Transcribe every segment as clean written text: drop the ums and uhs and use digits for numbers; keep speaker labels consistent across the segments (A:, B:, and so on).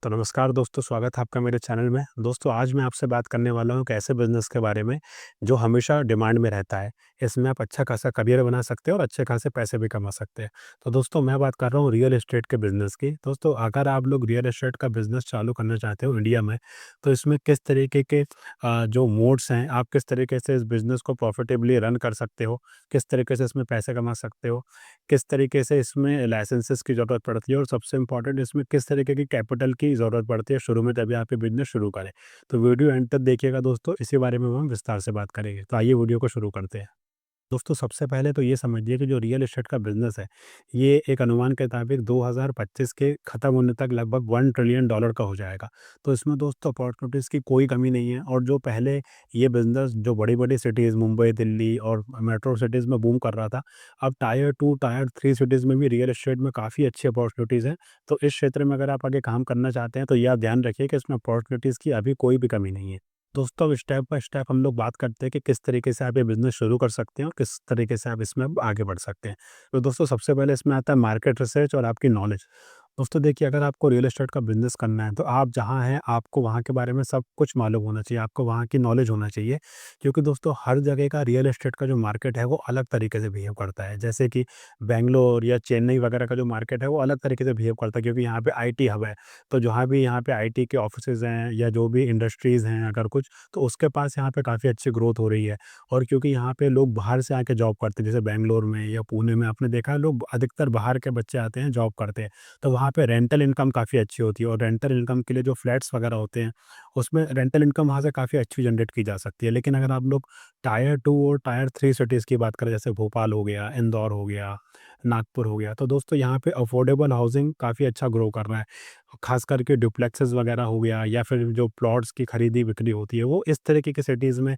A: तो नमस्कार दोस्तों, स्वागत है आपका मेरे चैनल में। दोस्तों, आज मैं आपसे बात करने वाला हूँ एक ऐसे बिज़नेस के बारे में, जो हमेशा डिमांड में रहता है। इसमें आप अच्छा खासा करियर बना सकते हैं और अच्छे खासे पैसे भी कमा सकते हैं। तो दोस्तों, मैं बात कर रहा हूँ रियल एस्टेट के बिज़नेस की। दोस्तों, अगर आप लोग रियल एस्टेट का बिज़नेस चालू करना चाहते हो इंडिया में, तो इसमें किस तरीके के जो मोड्स हैं, आप किस तरीके से इस बिज़नेस को प्रॉफ़िटेबली रन कर सकते हो, किस तरीके से इसमें पैसे कमा सकते हो, किस तरीके से इसमें लाइसेंसेस की ज़रूरत पड़ती है और सबसे इम्पोर्टेंट इसमें किस तरीके की कैपिटल की ज़रूरत पड़ती है शुरू में, तभी आप ये बिज़नेस शुरू करें। तो वीडियो एंड तक देखिएगा दोस्तों, इसी बारे में हम विस्तार से बात करेंगे। तो आइए वीडियो को शुरू करते हैं। दोस्तों, सबसे पहले तो ये समझिए कि जो रियल एस्टेट का बिज़नेस है, ये एक अनुमान के मुताबिक 2025 के ख़त्म होने तक लगभग $1 ट्रिलियन का हो जाएगा। तो इसमें दोस्तों अपॉर्चुनिटीज़ की कोई कमी नहीं है, और जो पहले ये बिज़नेस जो बड़ी-बड़ी सिटीज़ मुंबई, दिल्ली और मेट्रो सिटीज़ में बूम कर रहा था, अब टायर 2, टायर 3 सिटीज़ में भी रियल एस्टेट में काफ़ी अच्छी अपॉर्चुनिटीज़ हैं। तो इस क्षेत्र में अगर आप आगे काम करना चाहते हैं, तो ये आप ध्यान रखिए कि इसमें अपॉर्चुनिटीज़ की अभी कोई भी कमी नहीं है। दोस्तों, अब स्टेप बाय स्टेप हम लोग बात करते हैं कि किस तरीके से आप ये बिज़नेस शुरू कर सकते हैं और किस तरीके से आप इसमें आगे बढ़ सकते हैं। तो दोस्तों, सबसे पहले इसमें आता है मार्केट रिसर्च और आपकी नॉलेज। दोस्तों देखिए, अगर आपको रियल एस्टेट का बिज़नेस करना है, तो आप जहाँ हैं, आपको वहाँ के बारे में सब कुछ मालूम होना चाहिए, आपको वहाँ की नॉलेज होना चाहिए। क्योंकि दोस्तों, हर जगह का रियल एस्टेट का जो मार्केट है, वो अलग तरीके से बिहेव करता है। जैसे कि बैंगलोर या चेन्नई वगैरह का जो मार्केट है, वो अलग तरीके से बिहेव करता है, क्योंकि यहाँ पे आईटी हब है। तो जहाँ भी यहाँ पे आईटी के ऑफ़िसेज़ हैं या जो भी इंडस्ट्रीज़ हैं अगर कुछ, तो उसके पास यहाँ पे काफ़ी अच्छी ग्रोथ हो रही है। और क्योंकि यहाँ पे लोग बाहर से आके जॉब करते हैं, जैसे बैंगलोर में या पुणे में आपने देखा है, लोग अधिकतर बाहर के बच्चे आते हैं, जॉब करते हैं। तो वहाँ पे रेंटल इनकम काफ़ी अच्छी होती है, और रेंटल इनकम के लिए जो फ्लैट्स वगैरह होते हैं, उसमें रेंटल इनकम वहाँ से काफ़ी अच्छी जनरेट की जा सकती है। लेकिन अगर आप लोग टायर 2 और टायर 3 सिटीज़ की बात करें, जैसे भोपाल हो गया, इंदौर हो गया, नागपुर हो गया, तो दोस्तों यहाँ पे अफोर्डेबल हाउसिंग काफ़ी अच्छा ग्रो कर रहा है। ख़ास करके डुप्लेक्सेस वगैरह हो गया, या फिर जो प्लॉट्स की खरीदी-बिक्री होती है, वो इस तरीके की सिटीज़ में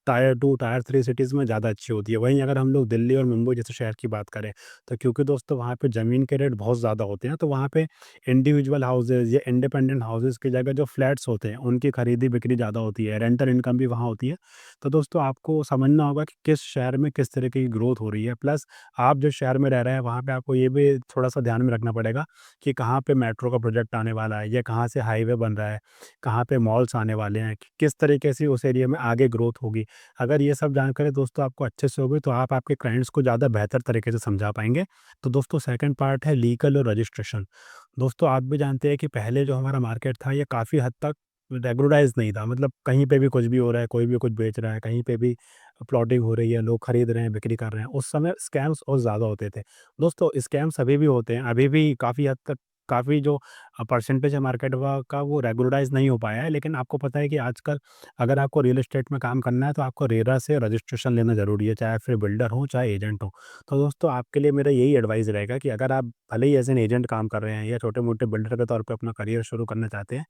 A: टायर 2, टायर 3 सिटीज़ में ज़्यादा अच्छी होती है। वहीं अगर हम लोग दिल्ली और मुंबई जैसे शहर की बात करें, तो क्योंकि दोस्तों वहाँ पे ज़मीन के रेट बहुत ज़्यादा होते हैं, तो वहाँ पे इंडिविजुअल हाउसेज़ या इंडिपेंडेंट हाउसेज़ की जगह जो फ्लैट्स होते हैं, उनकी खरीदी-बिक्री ज़्यादा होती है, रेंटल इनकम भी वहाँ होती है। तो दोस्तों, आपको समझना होगा कि किस शहर में किस तरीके की ग्रोथ हो रही है। प्लस आप जिस शहर में रह रहे हैं, वहाँ पे आपको ये भी थोड़ा-सा ध्यान में रखना पड़ेगा कि कहाँ पे मेट्रो का प्रोजेक्ट आने वाला है, या कहाँ से हाईवे बन रहा है, कहाँ पे मॉल्स आने वाले हैं, कि किस तरीके से उस एरिया में आगे ग्रोथ होगी। अगर ये सब जानकारी दोस्तों आपको अच्छे से होगी, तो आप आपके क्लाइंट्स को ज़्यादा बेहतर तरीके से समझा पाएँगे। तो दोस्तों, सेकंड पार्ट है लीगल और रजिस्ट्रेशन। दोस्तों, आप भी जानते हैं कि पहले जो हमारा मार्केट था, ये काफ़ी हद तक रेगुलराइज़ नहीं था। मतलब कहीं पे भी कुछ भी हो रहा है, कोई भी कुछ बेच रहा है, कहीं पे भी प्लॉटिंग हो रही है, लोग खरीद रहे हैं, बिक्री कर रहे हैं। उस समय स्कैम्स और ज़्यादा होते थे। दोस्तों, स्कैम्स अभी भी होते हैं, अभी भी काफ़ी हद तक काफ़ी जो परसेंटेज है मार्केट का, वो रेगुलराइज़ नहीं हो पाया है। लेकिन आपको पता है कि आजकल अगर आपको रियल एस्टेट में काम करना है, तो आपको रेरा से रजिस्ट्रेशन लेना ज़रूरी है, चाहे फिर बिल्डर हो, चाहे एजेंट हो। तो दोस्तों, आपके लिए मेरा यही एडवाइस रहेगा कि अगर आप भले ही एज़ एन एजेंट काम कर रहे हैं या छोटे-मोटे बिल्डर के तौर पे अपना करियर शुरू करना चाहते हैं,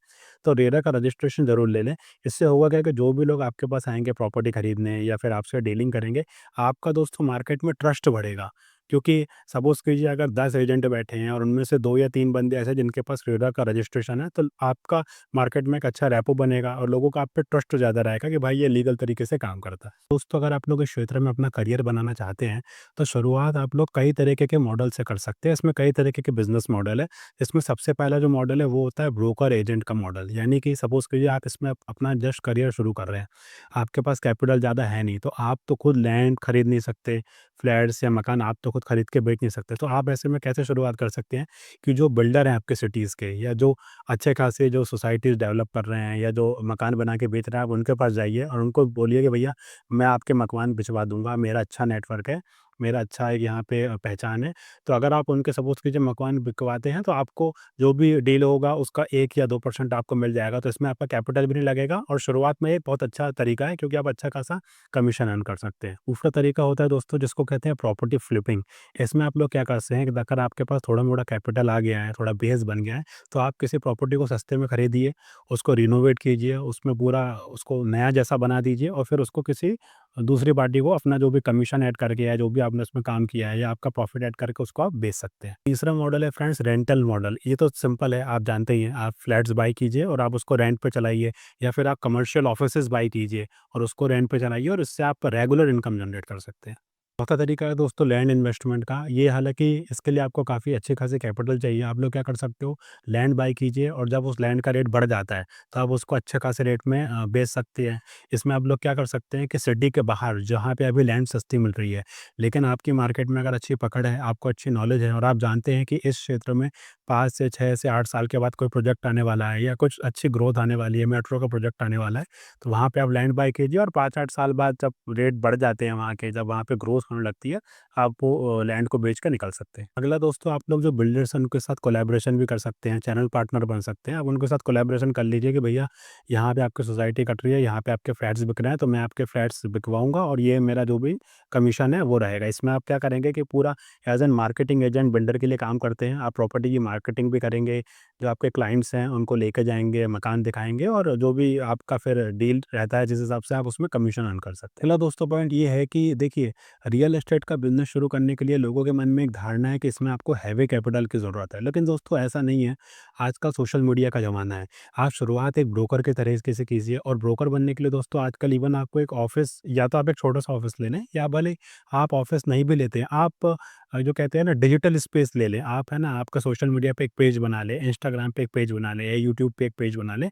A: तो रेरा का रजिस्ट्रेशन ज़रूर ले लें। इससे होगा क्या कि जो भी लोग आपके पास आएँगे प्रॉपर्टी खरीदने या फिर आपसे डीलिंग करेंगे, आपका दोस्तों मार्केट में ट्रस्ट बढ़ेगा। क्योंकि सपोज़ कीजिए, अगर 10 एजेंट बैठे हैं और उनमें से 2 या 3 बंदे ऐसे हैं जिनके पास रेरा का रजिस्ट्रेशन है, तो आपका मार्केट में एक अच्छा रैपो बनेगा और लोगों का आप पे ट्रस्ट ज़्यादा रहेगा कि भाई ये लीगल तरीके से काम करता है। दोस्तों, अगर आप लोग इस क्षेत्र में अपना करियर बनाना चाहते हैं, तो शुरुआत आप लोग कई तरीके के मॉडल से कर सकते हैं। इसमें कई तरीके के बिज़नेस मॉडल है। इसमें सबसे पहला जो मॉडल है, वो होता है ब्रोकर एजेंट का मॉडल। यानी कि सपोज़ कीजिए, आप इसमें अपना जस्ट करियर शुरू कर रहे हैं। आपके पास कैपिटल ज़्यादा है नहीं, तो आप तो खुद लैंड खरीद नहीं सकते, फ्लैट्स या मकान आप तो खुद खरीद के बेच नहीं सकते। तो आप ऐसे में कैसे शुरुआत कर सकते हैं कि जो बिल्डर हैं आपके सिटीज़ के, या जो अच्छे खासे जो सोसाइटीज़ डेवलप कर रहे हैं, या जो मकान बना के बेच रहे हैं, आप उनके पास जाइए और उनको बोलिए कि भैया, मैं आपके मकान बिचवा दूँगा, मेरा अच्छा नेटवर्क है, मेरा अच्छा एक यहाँ पे पहचान है। तो अगर आप उनके सपोज़ कीजिए मकान बिकवाते हैं, तो आपको जो भी डील होगा उसका 1 या 2% आपको मिल जाएगा। तो इसमें आपका कैपिटल भी नहीं लगेगा, और शुरुआत में ये बहुत अच्छा तरीका है, क्योंकि आप अच्छा खासा कमीशन अर्न कर सकते हैं। दूसरा तरीका होता है दोस्तों, जिसको कहते हैं प्रॉपर्टी फ्लिपिंग। इसमें आप लोग क्या करते हैं कि अगर आपके पास थोड़ा-मोड़ा कैपिटल आ गया है, थोड़ा बेस बन गया है, तो आप किसी प्रॉपर्टी को सस्ते में खरीदिए, उसको रिनोवेट कीजिए, उसमें पूरा उसको नया जैसा बना दीजिए, और फिर उसको किसी दूसरी पार्टी को अपना जो भी कमीशन ऐड करके या जो भी आपने उसमें काम किया है, या आपका प्रॉफिट ऐड करके उसको आप बेच सकते हैं। तीसरा मॉडल है फ्रेंड्स, रेंटल मॉडल। ये तो सिंपल है, आप जानते ही हैं। आप फ्लैट्स बाय कीजिए और आप उसको रेंट पे चलाइए, या फिर आप कमर्शियल ऑफिसेज़ बाय कीजिए और उसको रेंट पे चलाइए, और इससे आप रेगुलर इनकम जनरेट कर सकते हैं। चौथा तरीका है दोस्तों लैंड इन्वेस्टमेंट का। ये हालाँकि इसके लिए आपको काफ़ी अच्छे खासे कैपिटल चाहिए। आप लोग क्या कर सकते हो, लैंड बाय कीजिए और जब उस लैंड का रेट बढ़ जाता है, तो आप उसको अच्छे खासे रेट में बेच सकते हैं। इसमें आप लोग क्या कर सकते हैं कि सिटी के बाहर जहाँ पे अभी लैंड सस्ती मिल रही है, लेकिन आपकी मार्केट में अगर अच्छी पकड़ है, आपको अच्छी नॉलेज है और आप जानते हैं कि इस क्षेत्र में 5 से 6 से 8 साल के बाद कोई प्रोजेक्ट आने वाला है या कुछ अच्छी ग्रोथ आने वाली है, मेट्रो का प्रोजेक्ट आने वाला है, तो वहाँ पे आप लैंड बाय कीजिए और 5-8 साल बाद जब रेट बढ़ जाते हैं वहाँ के, जब वहाँ पे ग्रोथ होने लगती है, आप वो लैंड को बेच कर निकल सकते हैं। अगला दोस्तों आप लोग जो बिल्डर्स हैं उनके साथ कोलैबोरेशन भी कर सकते हैं, चैनल पार्टनर बन सकते हैं। आप उनके साथ कोलैबोरेशन कर लीजिए कि भैया यहाँ पे आपकी सोसाइटी कट रही है, यहाँ पे आपके फ्लैट्स बिक रहे हैं, तो मैं आपके फ्लैट्स बिकवाऊँगा और ये मेरा जो भी कमीशन है वो रहेगा। इसमें आप क्या करेंगे कि पूरा as an marketing agent builder के लिए काम करते हैं। आप प्रॉपर्टी की मार्केटिंग भी करेंगे, जो आपके क्लाइंट्स हैं उनको लेके जाएँगे, मकान दिखाएँगे और जो भी आपका फिर डील रहता है जिस हिसाब से आप उसमें कमीशन अर्न कर सकते हैं। अगला दोस्तों पॉइंट ये है कि देखिए, रियल एस्टेट का बिज़नेस शुरू करने के लिए लोगों के मन में एक धारणा है कि इसमें आपको हैवी कैपिटल की ज़रूरत है। लेकिन दोस्तों ऐसा नहीं है। आजकल सोशल मीडिया का ज़माना है। आप शुरुआत एक ब्रोकर के तरीके से कीजिए और ब्रोकर बनने के लिए दोस्तों आजकल इवन आपको एक ऑफ़िस, या तो आप एक छोटा-सा ऑफ़िस ले लें या भले आप ऑफ़िस नहीं भी लेते हैं, आप जो कहते हैं ना डिजिटल स्पेस ले लें। आप है ना, आपका सोशल मीडिया पे एक पेज बना लें, इंस्टाग्राम पे एक पेज बना लें या यूट्यूब पे एक पेज बना लें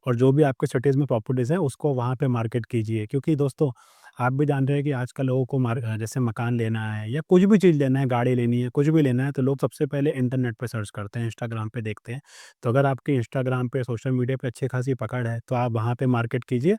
A: और जो भी आपके सिटीज़ में प्रॉपर्टीज़ हैं उसको वहाँ पे मार्केट कीजिए। क्योंकि दोस्तों आप भी जान रहे हैं कि आजकल लोगों को जैसे मकान लेना है या कुछ भी चीज़ लेना है, गाड़ी लेनी है, कुछ भी लेना है, तो लोग सबसे पहले इंटरनेट पे सर्च करते हैं, इंस्टाग्राम पे देखते हैं। तो अगर आपकी इंस्टाग्राम पे, सोशल मीडिया पे अच्छी खासी पकड़ है, तो आप वहाँ पे मार्केट कीजिए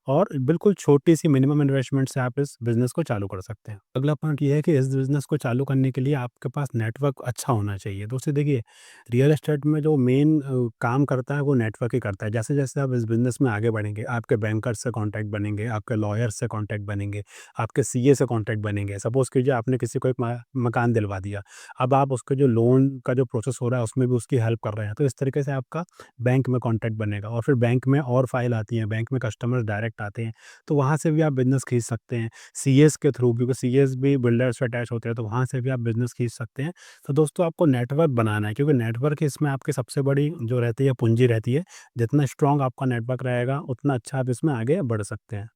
A: और बिल्कुल छोटी-सी मिनिमम इन्वेस्टमेंट से आप इस बिज़नेस को चालू कर सकते हैं। अगला पॉइंट ये है कि इस बिज़नेस को चालू करने के लिए आपके पास नेटवर्क अच्छा होना चाहिए। दोस्तों देखिए, रियल एस्टेट में जो मेन काम करता है वो नेटवर्क ही करता है। जैसे-जैसे आप इस बिज़नेस में आगे बढ़ेंगे, आपके बैंकर्स से कॉन्टैक्ट बनेंगे, आपके लॉयर्स से कॉन्टैक्ट बनेंगे, आपके सीए से कॉन्टैक्ट बनेंगे। सपोज़ कीजिए आपने किसी को एक मकान दिलवा दिया, अब आप उसके जो लोन का जो प्रोसेस हो रहा है उसमें भी उसकी हेल्प कर रहे हैं, तो इस तरीके से आपका बैंक में कॉन्टैक्ट बनेगा और फिर बैंक में और फाइल आती है, बैंक में कस्टमर्स डायरेक्ट आते हैं, तो वहाँ से भी आप बिज़नेस खींच सकते हैं। सीएस के थ्रू, क्योंकि सीएस भी बिल्डर्स से अटैच होते हैं, तो वहाँ से भी आप बिज़नेस खींच सकते हैं। तो दोस्तों आपको नेटवर्क बनाना है, क्योंकि नेटवर्क इसमें आपकी सबसे बड़ी जो रहती है पूँजी रहती है। जितना स्ट्रॉन्ग आपका नेटवर्क रहेगा, उतना अच्छा आप इसमें आगे बढ़ सकते हैं।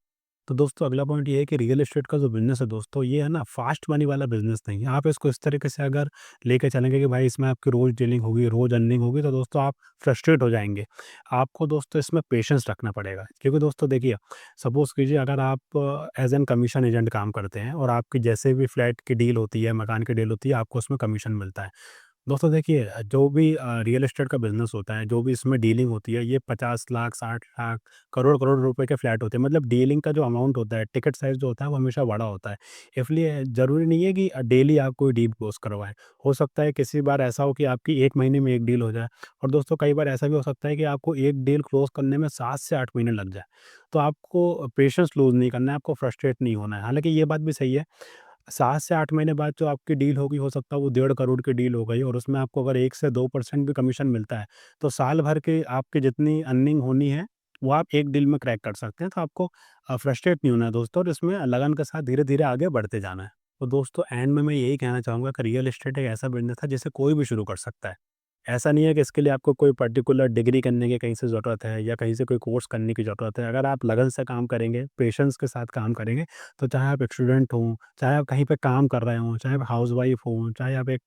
A: तो दोस्तों अगला पॉइंट ये है कि रियल एस्टेट का जो बिज़नेस है दोस्तों, ये है ना फास्ट मनी वाला बिज़नेस नहीं है। आप इसको इस तरीके से अगर लेके चलेंगे कि भाई इसमें आपकी रोज़ डीलिंग होगी, रोज़ अर्निंग होगी, तो दोस्तों आप फ्रस्ट्रेट हो जाएँगे। आपको दोस्तों इसमें पेशेंस रखना पड़ेगा, क्योंकि दोस्तों देखिए, सपोज़ कीजिए अगर आप एज़ एन कमीशन एजेंट काम करते हैं और आपकी जैसे भी फ्लैट की डील होती है, मकान की डील होती है, आपको उसमें कमीशन मिलता है। दोस्तों देखिए, जो भी रियल एस्टेट का बिज़नेस होता है, जो भी इसमें डीलिंग होती है, ये 50 लाख, 60 लाख, करोड़-करोड़ रुपए के फ्लैट होते हैं। मतलब डीलिंग का जो अमाउंट होता है, टिकट साइज़ जो होता है, वो हमेशा बड़ा होता है। इसलिए ज़रूरी नहीं है कि डेली आप कोई डील क्लोज़ करवाएँ। हो सकता है किसी बार ऐसा हो कि आपकी 1 महीने में 1 डील हो जाए और दोस्तों कई बार ऐसा भी हो सकता है कि आपको 1 डील क्लोज़ करने में 7 से 8 महीने लग जाए। तो आपको पेशेंस लूज़ नहीं करना है, आपको फ्रस्ट्रेट नहीं होना है। हालाँकि ये बात भी सही है, 7 से 8 महीने बाद जो आपकी डील होगी, हो सकता है वो 1.5 करोड़ की डील हो गई और उसमें आपको अगर 1 से 2% भी कमीशन मिलता है, तो साल भर के आपकी जितनी अर्निंग होनी है, वो आप एक डील में क्रैक कर सकते हैं। तो आपको फ्रस्ट्रेट नहीं होना है दोस्तों और इसमें लगन के साथ धीरे-धीरे आगे बढ़ते जाना है। तो दोस्तों एंड में मैं यही कहना चाहूँगा कि रियल एस्टेट एक ऐसा बिज़नेस है जिसे कोई भी शुरू कर सकता है। ऐसा नहीं है कि इसके लिए आपको कोई पर्टिकुलर डिग्री करने की कहीं से ज़रूरत है या कहीं से कोई कोर्स करने की ज़रूरत है। अगर आप लगन से काम करेंगे, पेशेंस के साथ काम करेंगे, तो चाहे आप एक स्टूडेंट हों, चाहे आप कहीं पे काम कर रहे हों, चाहे आप हाउसवाइफ हों, चाहे आप एक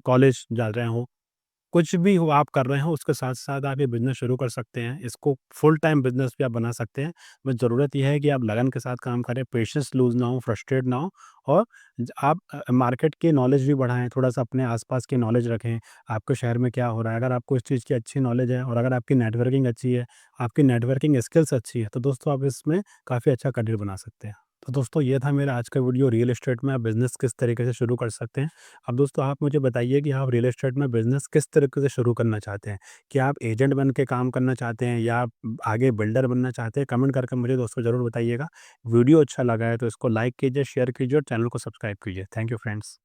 A: कॉलेज जा रहे हों, कुछ भी हो आप कर रहे हो, उसके साथ-साथ आप ये बिज़नेस शुरू कर सकते हैं। इसको फुल टाइम बिज़नेस भी आप बना सकते हैं। बस ज़रूरत ये है कि आप लगन के साथ काम करें, पेशेंस लूज़ ना हो, फ्रस्ट्रेट ना हो और आप मार्केट की नॉलेज भी बढ़ाएँ, थोड़ा-सा अपने आस-पास की नॉलेज रखें। आपके शहर में क्या हो रहा है, अगर आपको इस चीज़ की अच्छी नॉलेज है और अगर आपकी नेटवर्किंग अच्छी है, आपकी नेटवर्किंग स्किल्स अच्छी है, तो दोस्तों आप इसमें काफ़ी अच्छा करियर बना सकते हैं। तो दोस्तों ये था मेरा आज का वीडियो, रियल एस्टेट में आप बिज़नेस किस तरीके से शुरू कर सकते हैं। अब दोस्तों आप मुझे बताइए कि आप रियल एस्टेट में बिज़नेस किस तरीके से शुरू करना चाहते हैं? क्या आप एजेंट बन के काम करना चाहते हैं या आप आगे बिल्डर बनना चाहते हैं? कमेंट करके मुझे दोस्तों ज़रूर बताइएगा। वीडियो अच्छा लगा है तो इसको लाइक कीजिए, शेयर कीजिए और चैनल को सब्सक्राइब कीजिए। Thank you friends.